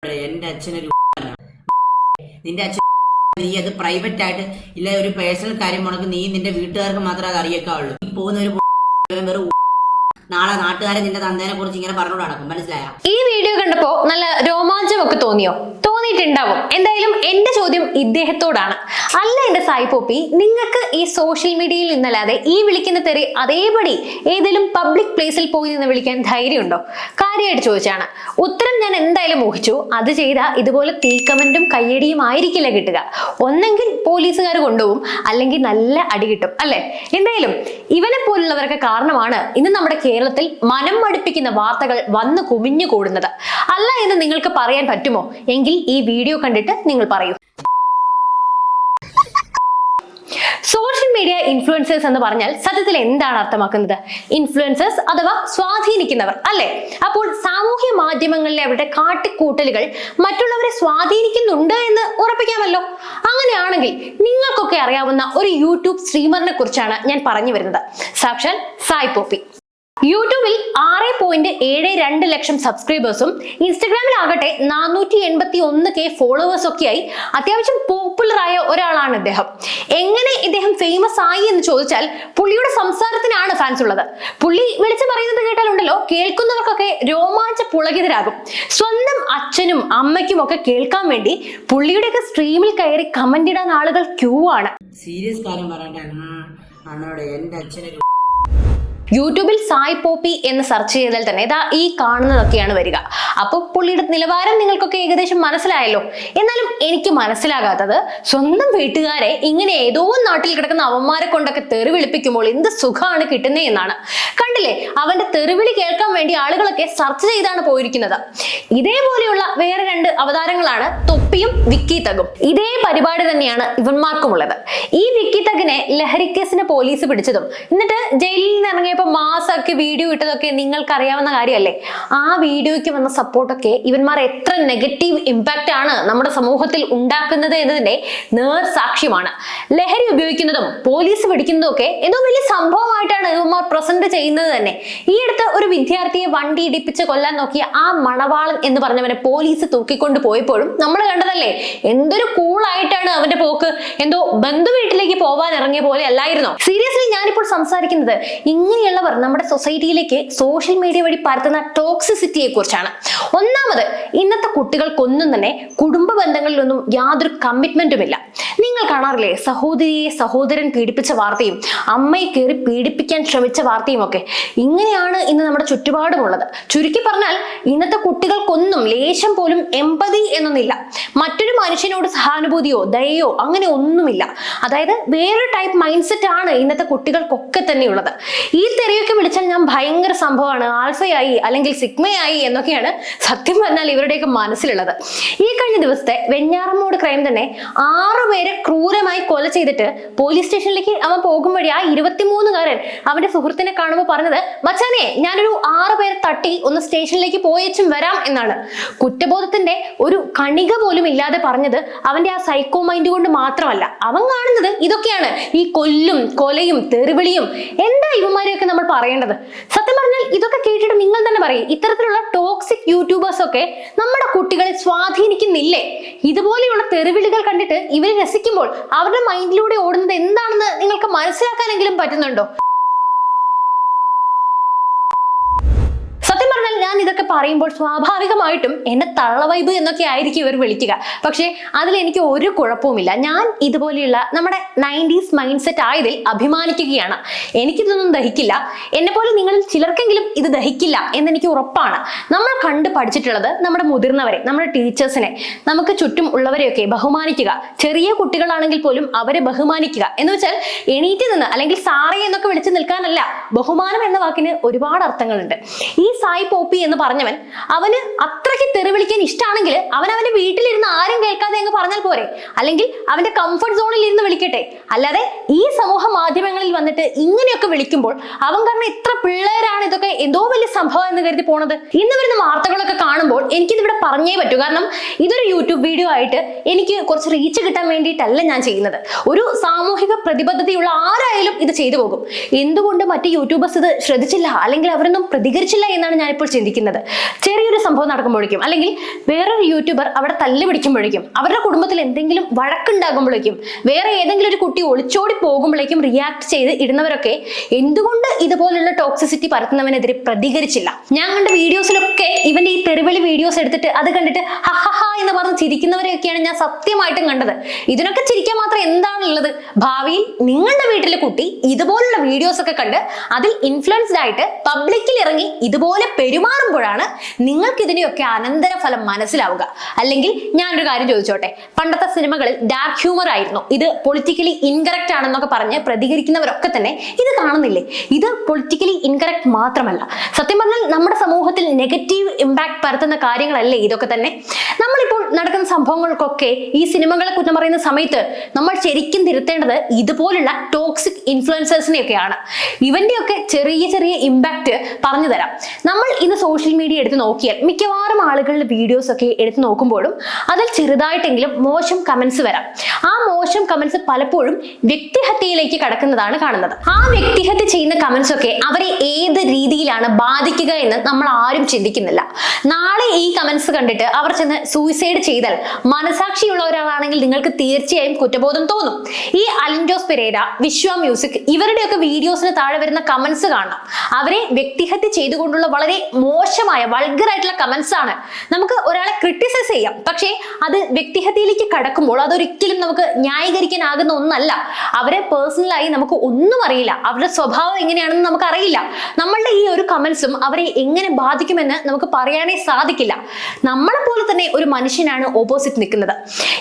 എന്റെ അച്ഛനൊരു നിന്റെ അച്ഛൻ നീ അത് പ്രൈവറ്റ് ആയിട്ട് ഇല്ല ഒരു പേഴ്സണൽ കാര്യം മുടക്ക് നീ നിന്റെ വീട്ടുകാർക്ക് മാത്രമേ അത് അറിയേക്കാവുള്ളൂ. നീ പോകുന്ന ഒരു വെറും നാളെ നാട്ടുകാരെ നിന്റെ തന്തേനെ കുറിച്ച് ഇങ്ങനെ പറഞ്ഞോട് നടക്കും. മനസ്സിലായോ? ഈ വീഡിയോ കണ്ടപ്പോ നല്ല രോമാഞ്ചമൊക്കെ തോന്നിയോ? തോന്നിയിട്ടുണ്ടാവും. എന്തായാലും എന്റെ ചോദ്യം ഇദ്ദേഹത്തോടാണ്. അല്ല എന്റെ സായി പോപ്പി, നിങ്ങൾക്ക് ഈ സോഷ്യൽ മീഡിയയിൽ നിന്നല്ലാതെ ഈ വിളിക്കുന്ന തെറി അതേപടി ഏതെങ്കിലും പബ്ലിക് പ്ലേസിൽ പോയി നിന്ന് വിളിക്കാൻ ധൈര്യമുണ്ടോ? കാര്യമായിട്ട് ചോദിച്ചാണ്. ഉത്തരം ഞാൻ എന്തായാലും ഊഹിച്ചു. അത് ചെയ്ത ഇതുപോലെ തീ കമന്റും കയ്യടിയും ആയിരിക്കില്ല കിട്ടുക. ഒന്നെങ്കിൽ പോലീസുകാർ കൊണ്ടുപോകും, അല്ലെങ്കിൽ നല്ല അടി കിട്ടും, അല്ലെ? എന്തായാലും ഇവനെ പോലുള്ളവരൊക്കെ കാരണമാണ് ഇന്ന് നമ്മുടെ കേരളത്തിൽ മനം മടുപ്പിക്കുന്ന വാർത്തകൾ വന്നു കുമിഞ്ഞു കൂടുന്നത്. അല്ല എന്ന് നിങ്ങൾക്ക് പറയാൻ പറ്റുമോ? എങ്കിൽ ഈ വീഡിയോ കണ്ടിട്ട് നിങ്ങൾ പറയൂ. സോഷ്യൽ മീഡിയ ഇൻഫ്ലുവൻസേഴ്സ് എന്ന് പറഞ്ഞാൽ സത്യത്തിൽ എന്താണ് അർത്ഥമാക്കുന്നത്? ഇൻഫ്ലുവൻസേഴ്സ് അഥവാ സ്വാധീനിക്കുന്നവർ, അല്ലെ? അപ്പോൾ സാമൂഹ്യ മാധ്യമങ്ങളിലെ അവരുടെ കാട്ടിക്കൂട്ടലുകൾ മറ്റുള്ളവരെ സ്വാധീനിക്കുന്നുണ്ട് എന്ന് ഉറപ്പിക്കാമല്ലോ. അങ്ങനെയാണെങ്കിൽ നിങ്ങൾക്കൊക്കെ അറിയാവുന്ന ഒരു യൂട്യൂബ് സ്ട്രീമറിനെ കുറിച്ചാണ് ഞാൻ പറഞ്ഞു വരുന്നത്. സാക്ഷാൽ സായി പോപ്പി. യൂട്യൂബിൽ 6.72 ലക്ഷം സബ്സ്ക്രൈബേഴ്സും ഇൻസ്റ്റഗ്രാമിലാകട്ടെ 481K ഫോളോവേഴ്സ് ഒക്കെയായി അത്യാവശ്യം പോപ്പുലർ ആയ ഒരാളാണ് ഇദ്ദേഹം. എങ്ങനെ ഇദ്ദേഹം ഫേമസ് ആയി എന്ന് ചോദിച്ചാൽ പുള്ളിയുടെ സംസാരത്തിനാണ് ഫാൻസ് ഉള്ളത്. പുള്ളി വിളിച്ചു പറയുന്നത് കേട്ടാലുണ്ടല്ലോ, കേൾക്കുന്നവർക്കൊക്കെ രോമാഞ്ച പുളകിതരാകും. സ്വന്തം അച്ഛനും അമ്മയ്ക്കും ഒക്കെ കേൾക്കാൻ വേണ്ടി പുള്ളിയുടെയൊക്കെ സ്ട്രീമിൽ കയറി കമന്റ് ഇടാൻ ആളുകൾ ക്യൂ ആണ്. സീരിയസ് കാര്യം പറയട്ടെ അണ്ണോടെ, എന്റെ അച്ഛനൊരു യൂട്യൂബിൽ സായി പോപ്പി എന്ന് സെർച്ച് ചെയ്താൽ തന്നെ ഇതാ ഈ കാണുന്നതൊക്കെയാണ് വരിക. അപ്പോൾ പുള്ളിയുടെ നിലവാരം നിങ്ങൾക്കൊക്കെ ഏകദേശം മനസ്സിലായല്ലോ. എന്നാലും എനിക്ക് മനസ്സിലാകാത്തത്, സ്വന്തം വീട്ടുകാരെ ഇങ്ങനെ ഏതോ നാട്ടിൽ കിടക്കുന്ന അവന്മാരെ കൊണ്ടൊക്കെ തെറി വിളിപ്പിക്കുമ്പോൾ എന്ത് സുഖമാണ് കിട്ടുന്നേ എന്നാണ്. കണ്ടില്ലേ, അവന്റെ തെറിവിളി കേൾക്കാൻ വേണ്ടി ആളുകളൊക്കെ സെർച്ച് ചെയ്താണ് പോയിരിക്കുന്നത്. ഇതേപോലെയുള്ള വേറെ 2 അവതാരങ്ങളാണ് തൊപ്പിയും വിക്കി തഗും. ഇതേ പരിപാടി തന്നെയാണ് ഇവന്മാർക്കുമുള്ളത്. ഈ വിക്കി തഗിനെ ലഹരിക്കേസിന് പോലീസ് പിടിച്ചതും എന്നിട്ട് ജയിലിൽ നിന്ന് ഇറങ്ങിയ മാസമൊക്കെ വീഡിയോ ഇട്ടതൊക്കെ നിങ്ങൾക്ക് അറിയാവുന്ന കാര്യമല്ലേ. ആ വീഡിയോയ്ക്ക് വന്ന സപ്പോർട്ടൊക്കെ ഇവന്മാർ എത്ര നെഗറ്റീവ് ഇമ്പാക്റ്റ് ആണ് നമ്മുടെ സമൂഹത്തിൽ ഉണ്ടാക്കുന്നത് എന്നതിന്റെ നേർസാക്ഷ്യമാണ്. ലഹരി ഉപയോഗിക്കുന്നതും പോലീസ് പിടിക്കുന്നതും ഒക്കെ എന്തോ വലിയ സംഭവമായിട്ടാണ് ഇവന്മാർ പ്രസന്റ് ചെയ്യുന്നത് തന്നെ. ഈ അടുത്ത് ഒരു വിദ്യാർത്ഥിയെ വണ്ടി ഇടിപ്പിച്ച് കൊല്ലാൻ നോക്കിയ ആ മണവാളൻ എന്ന് പറഞ്ഞവനെ പോലീസ് തൂക്കിക്കൊണ്ട് പോയപ്പോഴും നമ്മൾ കണ്ടതല്ലേ, എന്തൊരു കൂളായിട്ടാണ് അവന്റെ പോക്ക്. എന്തോ ബന്ധു വീട്ടിലേക്ക് പോവാൻ ഇറങ്ങിയ പോലെ അല്ലായിരുന്നോ? സീരിയസ്ലി ഞാനിപ്പോൾ സംസാരിക്കുന്നത് ഇങ്ങനെയുള്ളവർ നമ്മുടെ സൊസൈറ്റിയിലേക്ക് സോഷ്യൽ മീഡിയ വഴി പരത്തുന്ന ടോക്സിസിറ്റിയെ കുറിച്ചാണ്. ഒന്നാമത്, ഇന്നത്തെ കുട്ടികൾക്കൊന്നും തന്നെ കുടുംബ ബന്ധങ്ങളിലൊന്നും യാതൊരു കമ്മിറ്റ്മെന്റും ഇല്ല. നിങ്ങൾ കാണാറില്ലേ, സഹോദരിയെ സഹോദരൻ പീഡിപ്പിച്ച വാർത്തയും അമ്മയെ കയറി പീഡിപ്പിക്കാൻ ശ്രമിച്ച വാർത്തയും ഒക്കെ. ഇങ്ങനെയാണ് ഇന്ന് നമ്മുടെ ചുറ്റുപാടുമുള്ളത്. ചുരുക്കി പറഞ്ഞാൽ ഇന്നത്തെ കുട്ടികൾക്കൊന്നും ലേശം പോലും എമ്പതി എന്നൊന്നില്ല. മറ്റൊരു മനുഷ്യനോട് സഹാനുഭൂതിയോ ദയയോ അങ്ങനെ ഒന്നുമില്ല. അതായത് വേറൊരു ടൈപ്പ് മൈൻഡ് സെറ്റ് ആണ് ഇന്നത്തെ കുട്ടികൾക്കൊക്കെ തന്നെയുള്ളത്. ഈ തെറിയൊക്കെ വിളിച്ചാൽ ഞാൻ ഭയങ്കര സംഭവമാണ്, ആൽഫയായി അല്ലെങ്കിൽ സിഗ്മയായി എന്നൊക്കെയാണ് സത്യം പറഞ്ഞാൽ ഇവരുടെയൊക്കെ മനസ്സിലുള്ളത്. ഈ കഴിഞ്ഞ ദിവസത്തെ വെഞ്ഞാറമ്മൂട് ക്രൈം തന്നെ 6 പേരെ ക്രൂരമായി കൊല ചെയ്തിട്ട് പോലീസ് സ്റ്റേഷനിലേക്ക് അവൻ പോകും വഴി ആ 23-കാരൻ അവന്റെ സുഹൃത്തിനെ കാണുമ്പോൾ പറഞ്ഞത്, മച്ചാനെ ഞാനൊരു 6 പേരെ തട്ടി ഒന്ന് സ്റ്റേഷനിലേക്ക് പോയേച്ചും വരാം എന്നാണ്. കുറ്റബോധത്തിന്റെ ഒരു കണിക പോലും ഇല്ലാതെ പറഞ്ഞത് അവന്റെ ആ സൈക്കോ മൈൻഡ് കൊണ്ട് മാത്രമല്ല. അവൻ കാണുന്നത് ഇതൊക്കെയാണ്, ഈ കൊല്ലും കൊലയും തെറിവിളിയും. എന്താ ഇവന്മാരെയൊക്കെ നമ്മൾ പറയേണ്ടത്? സത്യം പറഞ്ഞാൽ ഇതൊക്കെ കേട്ടിട്ട് നിങ്ങൾ തന്നെ പറയും, ഇത്തരത്തിലുള്ള ടോക്സിക് യൂട്യൂബേഴ്സ് ഒക്കെ നമ്മുടെ കുട്ടികളെ സ്വാധീനിക്കുന്നില്ലേ? ഇതുപോലെയുള്ള തെറിവിളികൾ കണ്ടിട്ട് ഇവർ രസിക്കുമ്പോൾ അവരുടെ മൈൻഡിലൂടെ ഓടുന്നത് എന്താണെന്ന് നിങ്ങൾക്ക് മനസ്സിലാക്കാനെങ്കിലും പറ്റുന്നുണ്ടോ? സത്യം പറഞ്ഞാൽ ഞാൻ ഇതൊക്കെ പറയുമ്പോൾ സ്വാഭാവികമായിട്ടും എന്നെ തള്ളവൈബ് എന്നൊക്കെ ആയിരിക്കും ഇവർ വിളിക്കുക. പക്ഷെ അതിൽ എനിക്ക് ഒരു കുഴപ്പവുമില്ല. ഞാൻ ഇതുപോലെയുള്ള നമ്മുടെ 90s മൈൻഡ് സെറ്റ് ആയതിൽ അഭിമാനിക്കുകയാണ്. എനിക്കിതൊന്നും ദഹിക്കില്ല. എന്നെ പോലെ നിങ്ങളിൽ ചിലർക്കെങ്കിലും ഇത് ദഹിക്കില്ല എന്നെനിക്ക് ഉറപ്പാണ്. നമ്മൾ കണ്ട് പഠിച്ചിട്ടുള്ളത് നമ്മുടെ മുതിർന്നവരെ, നമ്മുടെ ടീച്ചേഴ്സിനെ, നമുക്ക് ചുറ്റും ഉള്ളവരെയൊക്കെ ബഹുമാനിക്കുക. ചെറിയ കുട്ടികളാണെങ്കിൽ പോലും അവരെ ബഹുമാനിക്കുക എന്ന് വെച്ചാൽ എണീറ്റ് നിന്ന് അല്ലെങ്കിൽ സാറേ എന്നൊക്കെ വിളിച്ചു നിൽക്കാനല്ല. ബഹുമാനം എന്ന വാക്കിന് ഒരുപാട് അർത്ഥങ്ങളുണ്ട്. ഈ സായി പോപ്പി എന്ന് പറഞ്ഞവൻ, അവന് അത്രയ്ക്ക് തെറി വിളിക്കാൻ ഇഷ്ടമാണെങ്കിൽ അവൻ അവന്റെ വീട്ടിലിരുന്ന് ആരും കേൾക്കാതെ അങ്ങ് പറഞ്ഞാൽ പോരെ? അല്ലെങ്കിൽ അവന്റെ കംഫർട്ട് സോണിൽ ഇരുന്ന് വിളിക്കട്ടെ. അല്ലാതെ ഈ സമൂഹ മാധ്യമങ്ങളിൽ വന്നിട്ട് ഇങ്ങനെയൊക്കെ വിളിക്കുമ്പോൾ അവൻ കാരണം എത്ര പിള്ളേരാണ് ഇതൊക്കെ എന്തോ വലിയ സംഭവം എന്ന് കരുതി പോണത്. ഇന്ന് വരുന്ന വാർത്തകളൊക്കെ കാണുമ്പോൾ എനിക്കിതിവിടെ പറഞ്ഞേ പറ്റൂ. കാരണം ഇതൊരു യൂട്യൂബ് വീഡിയോ ആയിട്ട് എനിക്ക് കുറച്ച് റീച്ച് കിട്ടാൻ വേണ്ടിയിട്ടല്ല ഞാൻ ചെയ്യുന്നത്. ഒരു സാമൂഹിക പ്രതിബദ്ധതയുള്ള ആരായാലും ഇത് ചെയ്തു പോകും. എന്തുകൊണ്ട് മറ്റ് യൂട്യൂബേഴ്സ് ഇത് ശ്രദ്ധിച്ചില്ല അല്ലെങ്കിൽ അവരൊന്നും പ്രതികരിച്ചില്ല എന്നാണ് ഞാനിപ്പോൾ ചിന്തിക്കുന്നത്. ചിരിക്കുന്നത്. ചെറിയൊരു സംഭവം നടക്കുമ്പോഴേക്കും അല്ലെങ്കിൽ വേറൊരു യൂട്യൂബർ അവിടെ തല്ല് പിടിക്കുമ്പോഴേക്കും അവരുടെ കുടുംബത്തിൽ എന്തെങ്കിലും വഴക്കുണ്ടാകുമ്പോഴേക്കും വേറെ ഏതെങ്കിലും ഒരു കുട്ടി ഒളിച്ചോടി പോകുമ്പോഴേക്കും റിയാക്ട് ചെയ്ത് ഇടുന്നവരൊക്കെ എന്തുകൊണ്ട് ഇതുപോലുള്ള ടോക്സിസിറ്റി പരത്തുന്നവനെതിരെ പ്രതികരിച്ചില്ല? ഞാൻ കണ്ട വീഡിയോസിലൊക്കെ ഇവന്റെ ഈ തെറിവിളി വീഡിയോസ് എടുത്തിട്ട് അത് കണ്ടിട്ട് ഹഹഹ എന്ന് പറഞ്ഞ് ചിരിക്കുന്നവരെയൊക്കെയാണ് ഞാൻ സത്യമായിട്ടും കണ്ടത്. ഇതിനൊക്കെ ചിരിക്കാൻ മാത്രം എന്താണുള്ളത്? ഭാവിയിൽ നിങ്ങളുടെ വീട്ടിലെ കുട്ടി ഇതുപോലുള്ള വീഡിയോസ് ഒക്കെ കണ്ട് അതിൽ ഇൻഫ്ലുവൻസ്ഡ് ആയിട്ട് പബ്ലിക്കിൽ ഇറങ്ങി ഇതുപോലെ പെരുമാറുമ്പോഴാണ് നിങ്ങൾക്ക് ഇതിനെയൊക്കെ അനന്തരഫലം മനസ്സിലാവുക. അല്ലെങ്കിൽ ഞാനൊരു കാര്യം ചോദിച്ചോട്ടെ, പണ്ടത്തെ സിനിമകളിൽ ഡാർക്ക് ഹ്യൂമർ ആയിരുന്നു, ഇത് പൊളിറ്റിക്കലി ഇൻകറക്റ്റ് ആണെന്നൊക്കെ പറഞ്ഞ് പ്രതികരിക്കുന്നവരൊക്കെ തന്നെ ഇത് കാണുന്നില്ലേ? ഇത് പൊളിറ്റിക്കലി ഇൻകറക്റ്റ് മാത്രമല്ല, സത്യം പറഞ്ഞാൽ നമ്മുടെ സമൂഹത്തിൽ നെഗറ്റീവ് ഇമ്പാക്ട് പരത്തുന്ന കാര്യങ്ങളല്ലേ ഇതൊക്കെ തന്നെ. നമ്മളിപ്പോൾ നടക്കുന്ന സംഭവങ്ങൾക്കൊക്കെ ഈ സിനിമകളെ കുറ്റം പറയുന്ന സമയത്ത് നമ്മൾ ശരിക്കും തിരുത്തേണ്ടത് ഇതുപോലുള്ള ടോക്സിക് ഇൻഫ്ലുവൻസേഴ്സിനെയൊക്കെയാണ്. ഇവന്റെയൊക്കെ ചെറിയ ചെറിയ ഇമ്പാക്ട് പറഞ്ഞു തരാം. നമ്മൾ ഇന്ന് സോഷ്യൽ മീഡിയ എടുത്ത് നോക്കിയാൽ മിക്കവാറും ആളുകളുടെ വീഡിയോസ് ഒക്കെ എടുത്ത് നോക്കുമ്പോഴും അതിൽ ചെറുതായിട്ടെങ്കിലും മോശം കമന്റ്സ് വരാം. ആ മോശം കമന്റ്സ് പലപ്പോഴും വ്യക്തിഹത്യയിലേക്ക് കടക്കുന്നതാണ് കാണുന്നത്. ആ വ്യക്തിഹത്യ ചെയ്യുന്ന കമന്റ്സ് ഒക്കെ അവരെ ഏത് രീതിയിലാണ് ബാധിക്കുക എന്ന് നമ്മൾ ആരും ചിന്തിക്കുന്നില്ല. നാളെ ഈ കമന്റ്സ് കണ്ടിട്ട് അവർ ചെന്ന് സൂയിസൈഡ് ചെയ്താൽ മനസാക്ഷിയുള്ള ഒരാളാണെങ്കിൽ നിങ്ങൾക്ക് തീർച്ചയായും കുറ്റബോധം തോന്നും. ഈ അലിൻഡോസ് പെരേര, വിശ്വ മ്യൂസിക് ഇവരുടെയൊക്കെ വീഡിയോസിന് താഴെ വരുന്ന കമന്റ്സ് കാണാം. അവരെ വ്യക്തിഹത്യ ചെയ്തുകൊണ്ടുള്ള വളരെ മോശമായ വൾഗറായിട്ടുള്ള കമന്റ്സ് ആണ്. നമുക്ക് ഒരാളെ ക്രിട്ടിസൈസ് ചെയ്യാം, പക്ഷേ അത് വ്യക്തിഹത്യയിലേക്ക് കടക്കുമ്പോൾ അതൊരിക്കലും നമുക്ക് ന്യായീകരിക്കാനാകുന്ന ഒന്നല്ല. അവരെ പേഴ്സണലായി നമുക്ക് ഒന്നും അറിയില്ല, അവരുടെ സ്വഭാവം എങ്ങനെയാണെന്ന് നമുക്ക് അറിയില്ല. നമ്മളുടെ ഈ ഒരു കമന്റ്സും അവരെ എങ്ങനെ ബാധിക്കുമെന്ന് നമുക്ക് പറയാനേ സാധിക്കില്ല. നമ്മളെ പോലെ തന്നെ ഒരു മനുഷ്യനാണ് ഓപ്പോസിറ്റ് നിൽക്കുന്നത്.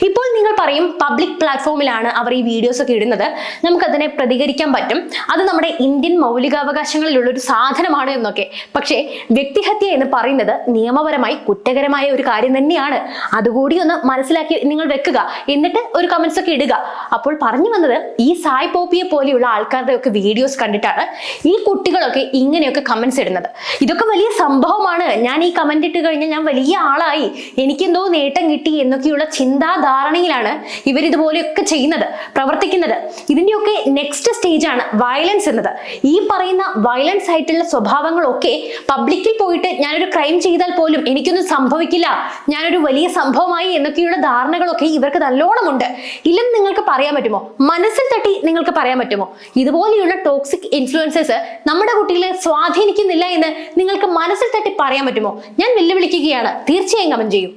ഇപ്പോൾ നിങ്ങൾ പറയും പബ്ലിക് പ്ലാറ്റ്ഫോമിലാണ് അവർ ഈ വീഡിയോസ് ഒക്കെ ഇടുന്നത്, നമുക്കതിനെ പ്രതികരിക്കാൻ പറ്റും, അത് നമ്മുടെ ഇന്ത്യൻ മൗലികാവകാശങ്ങളിലുള്ള ഒരു സാധനമാണ് എന്നൊക്കെ. പക്ഷേ വ്യക്തിഹത്യ എന്ന് പറയുന്നത് നിയമപരമായി കുറ്റകരമായ ഒരു കാര്യം തന്നെയാണ്. അതുകൂടി ഒന്ന് മനസ്സിലാക്കി നിങ്ങൾ വെക്കുക, എന്നിട്ട് ഒരു കമന്റ്സ് ഒക്കെ ഇടുക. അപ്പോൾ പറഞ്ഞു വന്നത്, ഈ സായ് പോപ്പിയെ പോലെയുള്ള ആൾക്കാരുടെ ഒക്കെ വീഡിയോസ് കണ്ടിട്ടാണ് ഈ കുട്ടികളൊക്കെ ഇങ്ങനെയൊക്കെ കമന്റ്സ് ഇടുന്നത്. ഇതൊക്കെ വലിയ സംഭവമാണ്, ഞാൻ ഈ കമന്റ് ഇട്ട് കഴിഞ്ഞാൽ ഞാൻ വലിയ ആളായി, എനിക്കെന്തോ നേട്ടം കിട്ടി എന്നൊക്കെയുള്ള ചിന്താധാരണയിലാണ് ഇവരിതുപോലെയൊക്കെ ചെയ്യുന്നത്, പ്രവർത്തിക്കുന്നത്. ഇതിന്റെയൊക്കെ നെക്സ്റ്റ് സ്റ്റേജ് ആണ് വയലൻസ് എന്നത്. ഈ പറയുന്ന വയലൻസ് ആയിട്ടുള്ള സ്വഭാവങ്ങളൊക്കെ പബ്ലിക്കിൽ പോയിട്ട് ഞാനൊരു ക്രൈം ചെയ്താൽ പോലും എനിക്കൊന്നും സംഭവിക്കില്ല, ഞാനൊരു വലിയ സംഭവമായി എന്നൊക്കെയുള്ള ധാരണകളൊക്കെ ഇവർക്ക് നല്ലോണമുണ്ട്. ഇല്ലെന്ന് നിങ്ങൾക്ക് പറയാൻ പറ്റുമോ? മനസ്സിൽ തട്ടി നിങ്ങൾക്ക് പറയാൻ പറ്റുമോ? ഇതുപോലെയുള്ള ടോക്സിക് ഇൻഫ്ലുവൻസേഴ്സ് നമ്മുടെ കുട്ടികളെ സ്വാധീനിക്കുന്നില്ല എന്ന് നിങ്ങൾക്ക് മനസ്സിൽ തട്ടി പറയാൻ പറ്റുമോ? ഞാൻ വെല്ലുവിളിക്കുകയാണ്. തീർച്ചയായും കമന്റ് ചെയ്യും.